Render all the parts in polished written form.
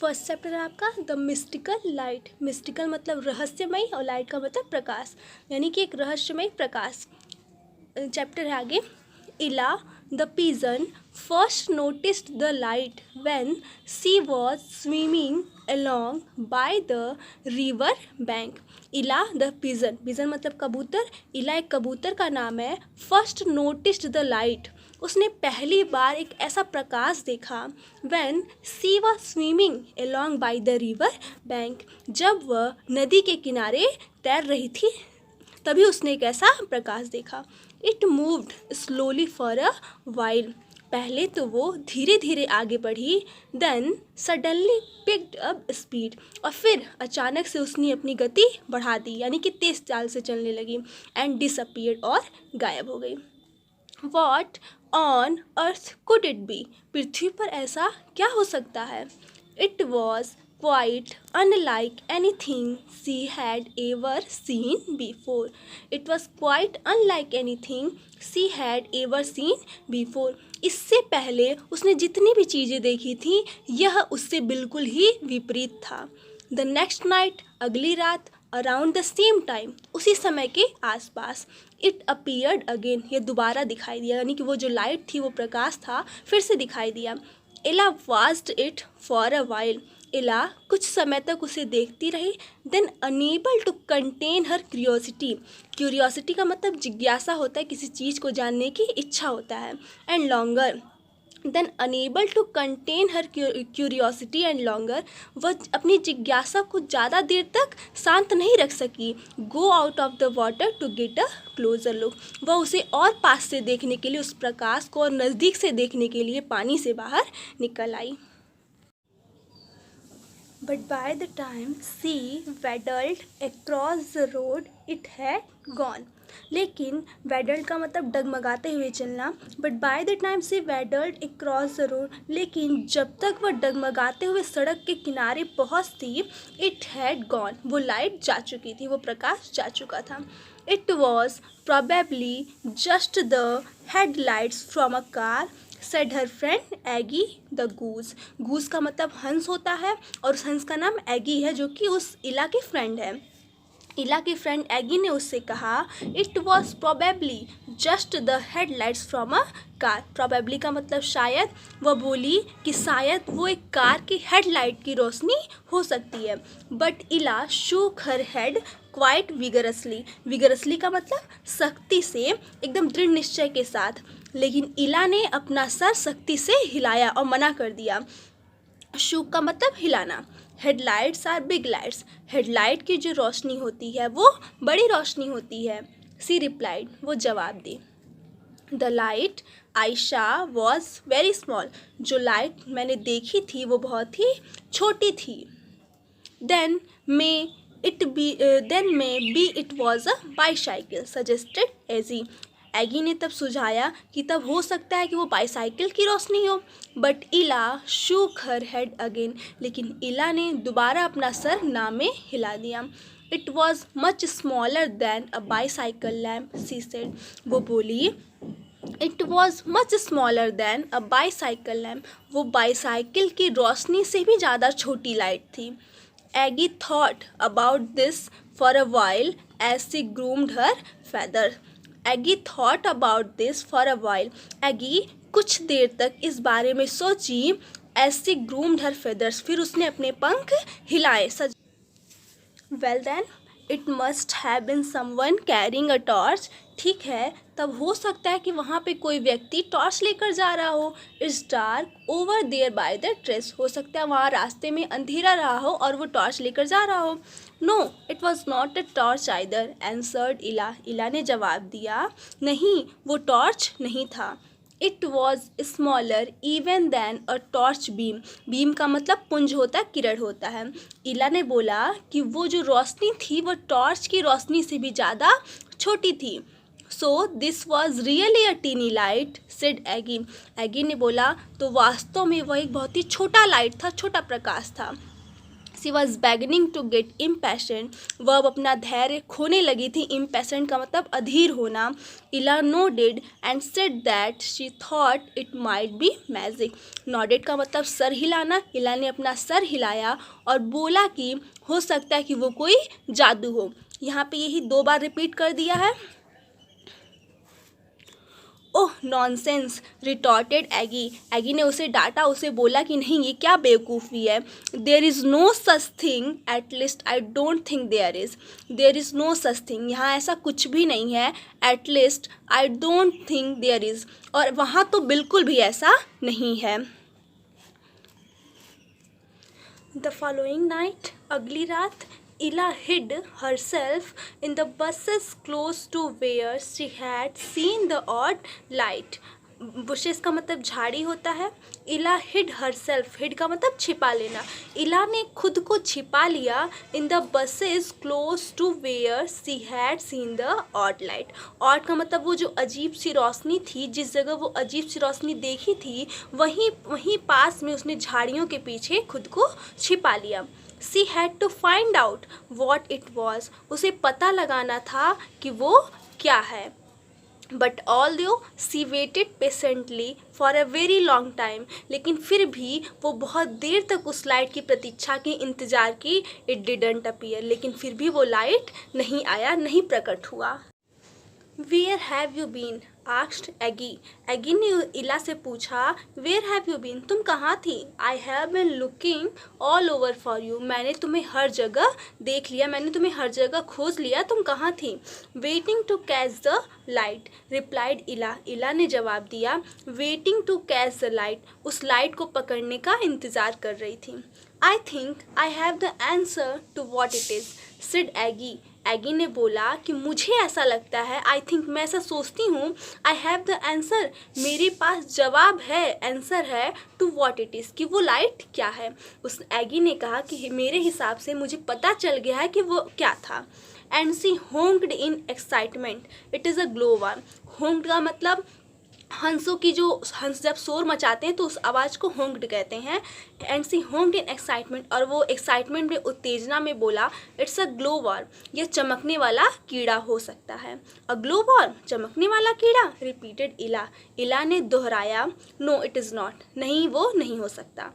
First chapter है आपका the mystical light. Mystical मतलब रहस्यमय और लाइट का मतलब प्रकाश, यानी कि एक रहस्यमय प्रकाश। चैप्टर है आगे। इला the pigeon first noticed the light when she was swimming along by the river bank। इला द पिजन, पिजन मतलब कबूतर, इला एक कबूतर का नाम है। फर्स्ट नोटिस्ड द लाइट, उसने पहली बार एक ऐसा प्रकाश देखा। When she was swimming along by the river bank, जब वह नदी के किनारे तैर रही थी तभी उसने एक ऐसा प्रकाश देखा। It moved slowly for a while, पहले तो वो धीरे धीरे आगे बढ़ी। Then suddenly picked up speed, और फिर अचानक से उसने अपनी गति बढ़ा दी, यानी कि तेज चाल से चलने लगी। एंड डिसअपीयर्ड, और गायब हो गई। What on earth could it be, पृथ्वी पर ऐसा क्या हो सकता है। It was quite unlike anything she had ever seen before। It was quite unlike anything she had ever seen before। इससे पहले उसने जितनी भी चीज़ें देखी थी यह उससे बिल्कुल ही विपरीत था। The next night, अगली रात, अराउंड द सेम टाइम, उसी समय के आसपास, इट अपीयर्ड अगेन, यह दोबारा दिखाई दिया, यानी कि वो जो लाइट थी, वो प्रकाश था, फिर से दिखाई दिया। Ella watched it for a while, Ella कुछ समय तक उसे देखती रही। Then unable to contain her curiosity, curiosity का मतलब जिज्ञासा होता है, किसी चीज़ को जानने की इच्छा होता है। And longer, then unable to contain her curiosity and longer, वह अपनी जिज्ञासा को ज़्यादा देर तक शांत नहीं रख सकी। Go out of the water to get a closer look, वह उसे और पास से देखने के लिए, उस प्रकाश को और नज़दीक से देखने के लिए पानी से बाहर निकल आई। But by the time she waddled across the road, it had gone। लेकिन waddled का मतलब डगमगाते हुए चलना। But by the time she waddled across the road, लेकिन जब तक वह डगमगाते हुए सड़क के किनारे पहुंचती, it had gone, वो लाइट जा चुकी थी, वो प्रकाश जा चुका था। It was probably just the headlights from a car, said her friend Aggie the goose. Goose का मतलब हंस होता है, और उस हंस का नाम एगी है, जो कि उस इला की फ्रेंड है। इला की फ्रेंड एगी ने उससे कहा, it was probably just the headlights from a car. Probably का मतलब शायद, वह बोली कि शायद वो एक कार की हेडलाइट की रोशनी हो सकती है। बट इला शूक हर हेड क्वाइट विगरसली, विगरसली का मतलब सख्ती से, एकदम दृढ़ निश्चय के साथ। लेकिन इला ने अपना सर सख्ती से हिलाया और मना कर दिया। शूक का मतलब हिलाना। Headlights are big lights, headlight की जो रोशनी होती है वो बड़ी रोशनी होती है। सी रिप्लाइड, वो जवाब दी। The light I saw was very small, जो लाइट मैंने देखी थी वो बहुत ही छोटी थी। Then may be it was a bicycle, suggested Aggie. Aggie ने तब सुझाया कि तब हो सकता है कि वो बाईसाइकिल की रोशनी हो। बट इला शूक हर हेड अगेन, लेकिन इला ने दोबारा अपना सर ना में हिला दिया। It was much smaller than a bicycle lamp, she said, वो बोली। It was much smaller than a bicycle lamp, वो बाईसाइकिल की रोशनी से भी ज़्यादा छोटी लाइट थी। Aggie thought about this for a while as she groomed her feather. Aggie thought about this for a while, Aggie कुछ देर तक इस बारे में सोची। As she groomed her feathers, फिर उसने अपने पंख हिलाए। Well then it must have been someone carrying a torch, ठीक है तब हो सकता है कि वहाँ पे कोई व्यक्ति टॉर्च लेकर जा रहा हो। It's dark over there by the trees, हो सकता है वहाँ रास्ते में अंधेरा रहा हो और वो टॉर्च लेकर जा रहा हो। No it was not a torch either, answered Ila, Ila ने जवाब दिया, नहीं वो टॉर्च नहीं था। It was smaller even then a torch beam, beam का मतलब पुंज होता है, किरण होता है। इला ने बोला कि वो जो रोशनी थी वो टॉर्च की रोशनी से भी ज़्यादा छोटी थी। So this was really a tiny light, said Aggie, Aggie ने बोला तो वास्तव में वह एक बहुत ही छोटा लाइट था, छोटा प्रकाश था। She was beginning to get impatient, वह अब अपना धैर्य खोने लगी थी. impatient का मतलब अधीर होना. इला nodded and said that she thought it might be magic. nodded का मतलब सर हिलाना. इला ने अपना सर हिलाया और बोला कि हो सकता है कि वो कोई जादू हो. यहाँ पे यही 2 बार रिपीट कर दिया है. ओह नॉनसेंस रिटॉर्टेड एगी. एगी ने उसे डांटा, उसे बोला कि नहीं ये क्या बेवकूफ़ी है. There is no such thing, at least I don't think there is. There is no such thing, यहाँ ऐसा कुछ भी नहीं है. At least I don't think there is, और वहाँ तो बिल्कुल भी ऐसा नहीं है. द फॉलोइंग नाइट, अगली रात, Ella hid herself in the bushes close to where she had seen the odd light. bushes का मतलब झाड़ी होता है. Ella hid herself, hid का मतलब छिपा लेना. Ella ने खुद को छिपा लिया in the bushes close to where she had seen the odd light. odd का मतलब वो जो अजीब सी रोशनी थी, जिस जगह वो अजीब सी रोशनी देखी थी, वहीं पास में उसने झाड़ियों के पीछे खुद को छिपा लिया. She had to find out what it was. उसे पता लगाना था कि वो क्या है. But although she waited patiently for a very long time, लेकिन फिर भी वो बहुत देर तक उस लाइट की प्रतीक्षा की इंतज़ार की. It didn't appear, लेकिन फिर भी वो लाइट नहीं आया, नहीं प्रकट हुआ. Where have you been? asked Aggie. Aggie ने इला से पूछा, Where have you been? तुम कहाँ थी? I have been looking all over for you. मैंने तुम्हें हर जगह देख लिया, मैंने तुम्हें हर जगह खोज लिया, तुम कहाँ थी? Waiting to catch the light, replied इला. इला ने जवाब दिया, Waiting to catch the light, उस लाइट को पकड़ने का इंतज़ार कर रही थी. I think I have the answer to what it is, said Aggie. एगी ने बोला कि मुझे ऐसा लगता है. आई थिंक, मैं ऐसा सोचती हूँ. आई हैव द आंसर, मेरे पास जवाब है, आंसर है. टू व्हाट इट इज़, कि वो लाइट क्या है. उस एगी ने कहा कि मेरे हिसाब से मुझे पता चल गया है कि वो क्या था. And she honked in excitement. It is a glowworm. Honked का मतलब हंसों की, जो हंस जब शोर मचाते हैं तो उस आवाज़ को होंक्ड कहते हैं. And she honked in excitement, और वो एक्साइटमेंट में, उत्तेजना में बोला, इट्स अ ग्लोवर, यह चमकने वाला कीड़ा हो सकता है. अ ग्लोवर, चमकने वाला कीड़ा. रिपीटेड इला. इला ने दोहराया, नो इट इज़ नॉट, नहीं वो नहीं हो सकता.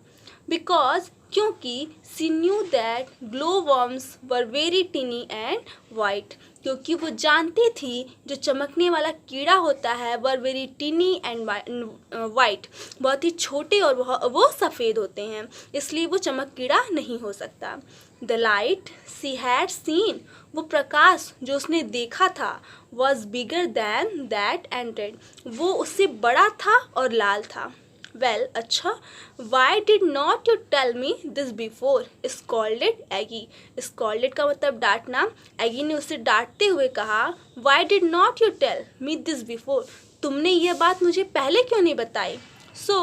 बिकॉज, क्योंकि she knew that glow worms were very tiny and white, क्योंकि वो जानती थी जो चमकने वाला कीड़ा होता है वर वेरी टिनी एंड वाइट, बहुत ही छोटे और वो सफ़ेद होते हैं, इसलिए वो चमक कीड़ा नहीं हो सकता. The light she had seen, वो प्रकाश जो उसने देखा था, was bigger than that and red, वो उससे बड़ा था और लाल था. वेल, अच्छा. Why did not you tell me this before, scolded Aggie. Scolded का मतलब डांटना. एगी ने उसे डांटते हुए कहा, why did not you tell me this before, तुमने यह बात मुझे पहले क्यों नहीं बताई. So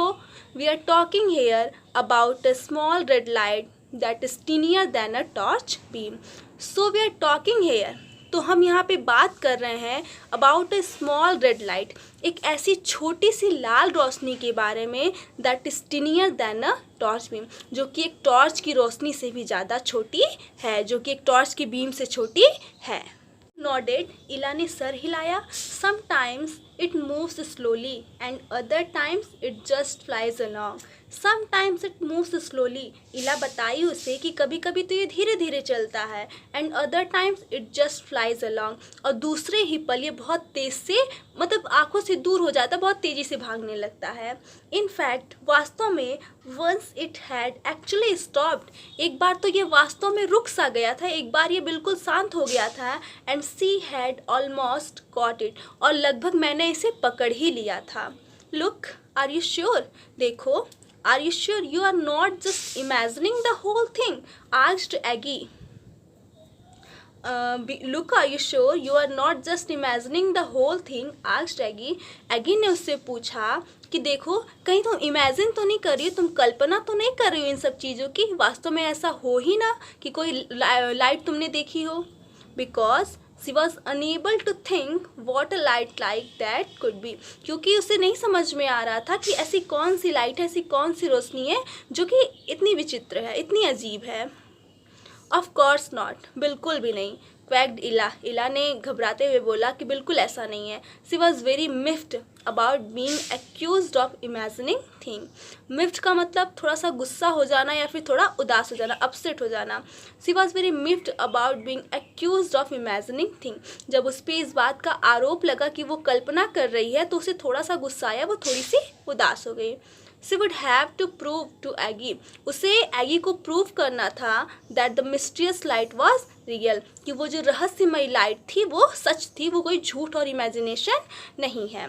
we are talking hair about a small red light that is tinier than a torch beam. So we are talking here, तो हम यहाँ पे बात कर रहे हैं about a small red light, एक ऐसी छोटी सी लाल रोशनी के बारे में, that is tinier than a torch beam, जो कि एक टॉर्च की रोशनी से भी ज़्यादा छोटी है, जो कि एक टॉर्च की बीम से छोटी है. नॉडेड, इला ने सर हिलाया. Sometimes it moves slowly and other times it just flies along. Sometimes it moves slowly, इला बताई उसे कि कभी कभी तो ये धीरे धीरे चलता है. And other times it just flies along, और दूसरे ही पल ये बहुत तेज़ से, मतलब आंखों से दूर हो जाता है, बहुत तेज़ी से भागने लगता है. इन फैक्ट, वास्तव में, once it had actually stopped, एक बार तो ये वास्तव में रुक सा गया था, एक बार ये बिल्कुल शांत हो गया था. And she had almost caught it, और लगभग मैंने इसे पकड़ ही लिया था. लुक, आर यू श्योर, देखो. Are you sure you are not just imagining the whole thing? asked Aggie. Look, are you sure you are not just imagining the whole thing? asked Aggie. Aggie ने उससे पूछा कि देखो, कहीं तुम imagine तो नहीं कर रही हो, तुम कल्पना तो नहीं कर रही हो इन सब चीज़ों की, वास्तव में ऐसा हो ही ना कि कोई लाइट तुमने देखी हो. Because she was unable to think what a light like that could be, क्योंकि उसे नहीं समझ में आ रहा था कि ऐसी कौन सी लाइट है, ऐसी कौन सी रोशनी है जो कि इतनी विचित्र है, इतनी अजीब है. ऑफ कोर्स नॉट, बिल्कुल भी नहीं। क्वैक्ड इला, इला ने घबराते हुए बोला कि बिल्कुल ऐसा नहीं है। She was very miffed about being accused of imagining thing. Miffed का मतलब थोड़ा सा गुस्सा हो जाना या फिर थोड़ा उदास हो जाना, अपसेट हो जाना। She was very miffed about being accused of imagining thing. जब उस पर इस बात का आरोप लगा कि वो कल्पना कर रही है तो उसे थोड़ा सा गुस्सा आया, वो थोड़ी सी उदास हो गई। She would have to prove to Aggie, उसे एगी को प्रूव करना था that the mysterious light was real, कि वो जो रहस्यमयी लाइट थी वो सच थी, वो कोई झूठ और इमेजिनेशन नहीं है।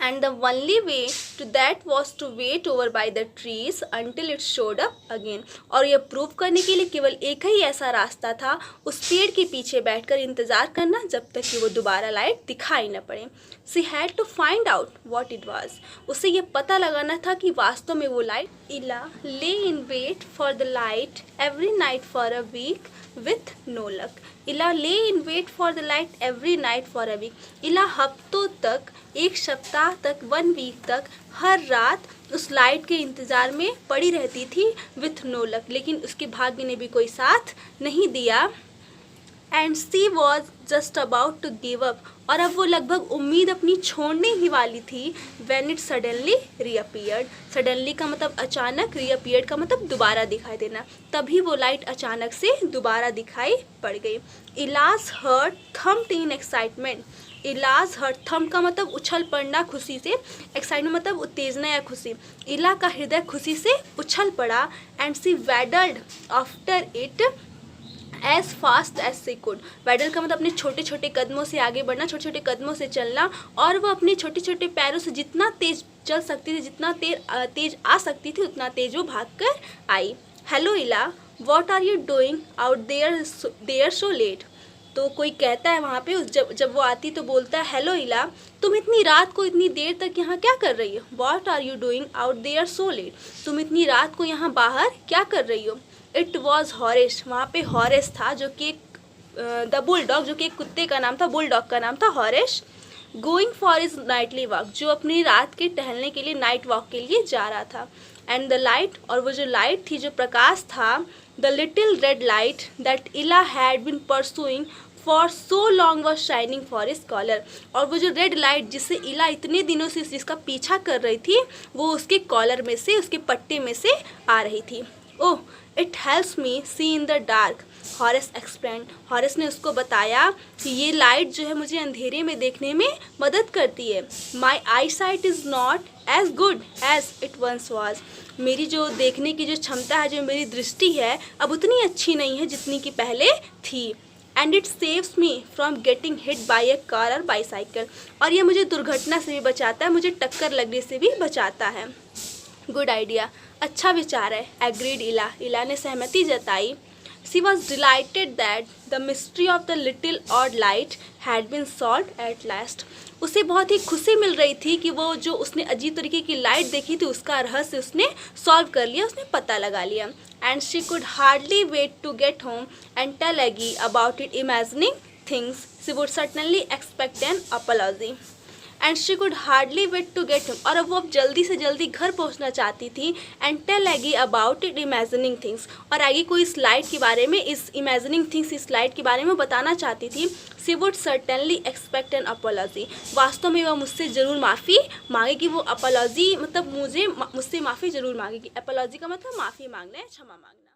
And the only way to that was to wait over by the trees until it showed up again, और यह प्रूव करने के लिए केवल एक ही ऐसा रास्ता था, उस पेड़ के पीछे बैठकर इंतज़ार करना जब तक कि वो दोबारा लाइट दिखाई न पड़े। She had to find out what it was, उसे ये पता लगाना था कि वास्तव में वो light. Ella lay in wait for the light every night for a week with no luck. Ella lay in wait for the light every night for a week. Ella हफ्तों तक, एक सप्ताह तक, 1 वीक तक हर रात उस लाइट के इंतज़ार में पड़ी रहती थी विथ नो लक, लेकिन उसके भाग्य ने भी कोई साथ नहीं दिया। And she was just about to give up, और अब वो लगभग उम्मीद अपनी छोड़ने ही वाली थी। व्हेन इट सडनली रीअपियर्ड, सडनली का मतलब अचानक, रीअपियर्ड का मतलब दोबारा दिखाई देना, तभी वो लाइट अचानक से दोबारा दिखाई पड़ गई। इलाज हर्ट थम्प्ड इन एक्साइटमेंट, इलाज हर्ट, थम्प का मतलब उछल पड़ना खुशी से, एक्साइटमेंट मतलब उत्तेजना या खुशी। इला का हृदय खुशी से उछल पड़ा। And she waddled after it as fast as she could, waddle का मतलब अपने छोटे छोटे कदमों से आगे बढ़ना, छोटे छोटे कदमों से चलना, और वो अपने छोटे छोटे पैरों से जितना तेज चल सकती थी, जितना तेज आ सकती थी, उतना तेज वो भाग कर आई। Hello Ila, what are you doing out there so late. तो कोई कहता है वहाँ पे, जब वो आती तो बोलता है, हेलो इला, तुम इतनी रात को इतनी देर तक यहाँ क्या कर रही हो। What are you doing out there so late, तुम इतनी रात को यहाँ बाहर क्या कर रही हो। इट वॉज हॉरेस, वहाँ पे हॉरेस था जो कि द बुलडॉग, जो कि एक कुत्ते का नाम था, बुलडॉग का नाम था Horace. Going for is Knightley walk, जो अपनी रात के टहलने के लिए, नाइट वॉक के लिए जा रहा था। एंड द लाइट, और वो जो लाइट थी, जो प्रकाश था, the little red light that Ella had been pursuing for so long was shining for his collar, और वो जो रेड लाइट जिससे इला इतने दिनों से जिसका पीछा कर रही थी, वो उसके कॉलर में से, उसके पट्टे में से आ रही थी। Oh, it helps me see in the dark, Horace explain, Horace ने उसको बताया कि ये लाइट जो है मुझे अंधेरे में देखने में मदद करती है। My eyesight is not as good as it once was, मेरी जो देखने की जो क्षमता है, जो मेरी दृष्टि है, अब उतनी अच्छी नहीं है जितनी कि पहले थी। And it saves me from getting hit by A car और बाईसाइकिल, और ये मुझे दुर्घटना से भी बचाता है, मुझे टक्कर लगने से भी बचाता है। गुड आइडिया, अच्छा विचार है। एग्रीड इला, इला ने सहमति जताई। She was delighted that the mystery of the little odd light had been solve at last, उसे बहुत ही खुशी मिल रही थी कि वो जो उसने अजीब तरीके की लाइट देखी थी, उसका रहस्य उसने सॉल्व कर लिया, उसने पता लगा लिया। And she could hardly wait to get home and tell Aggie about it imagining things, she would certainly expect an apology. And she could hardly wait to get home, और अब वो जल्दी से जल्दी घर पहुंचना चाहती थी। And tell Aggie about it imagining things, और एगी को इस लाइट के बारे में, इस इमेजिनिंग थिंग्स, इस लाइट के बारे में बताना चाहती थी। She would certainly expect an apology, वास्तव में वह मुझसे ज़रूर माफ़ी मांगेगी। वो अपॉलॉजी मतलब मुझसे माफ़ी ज़रूर मांगेगी। अपॉलॉजी का मतलब माफ़ी मांगना है, क्षमा मांगना।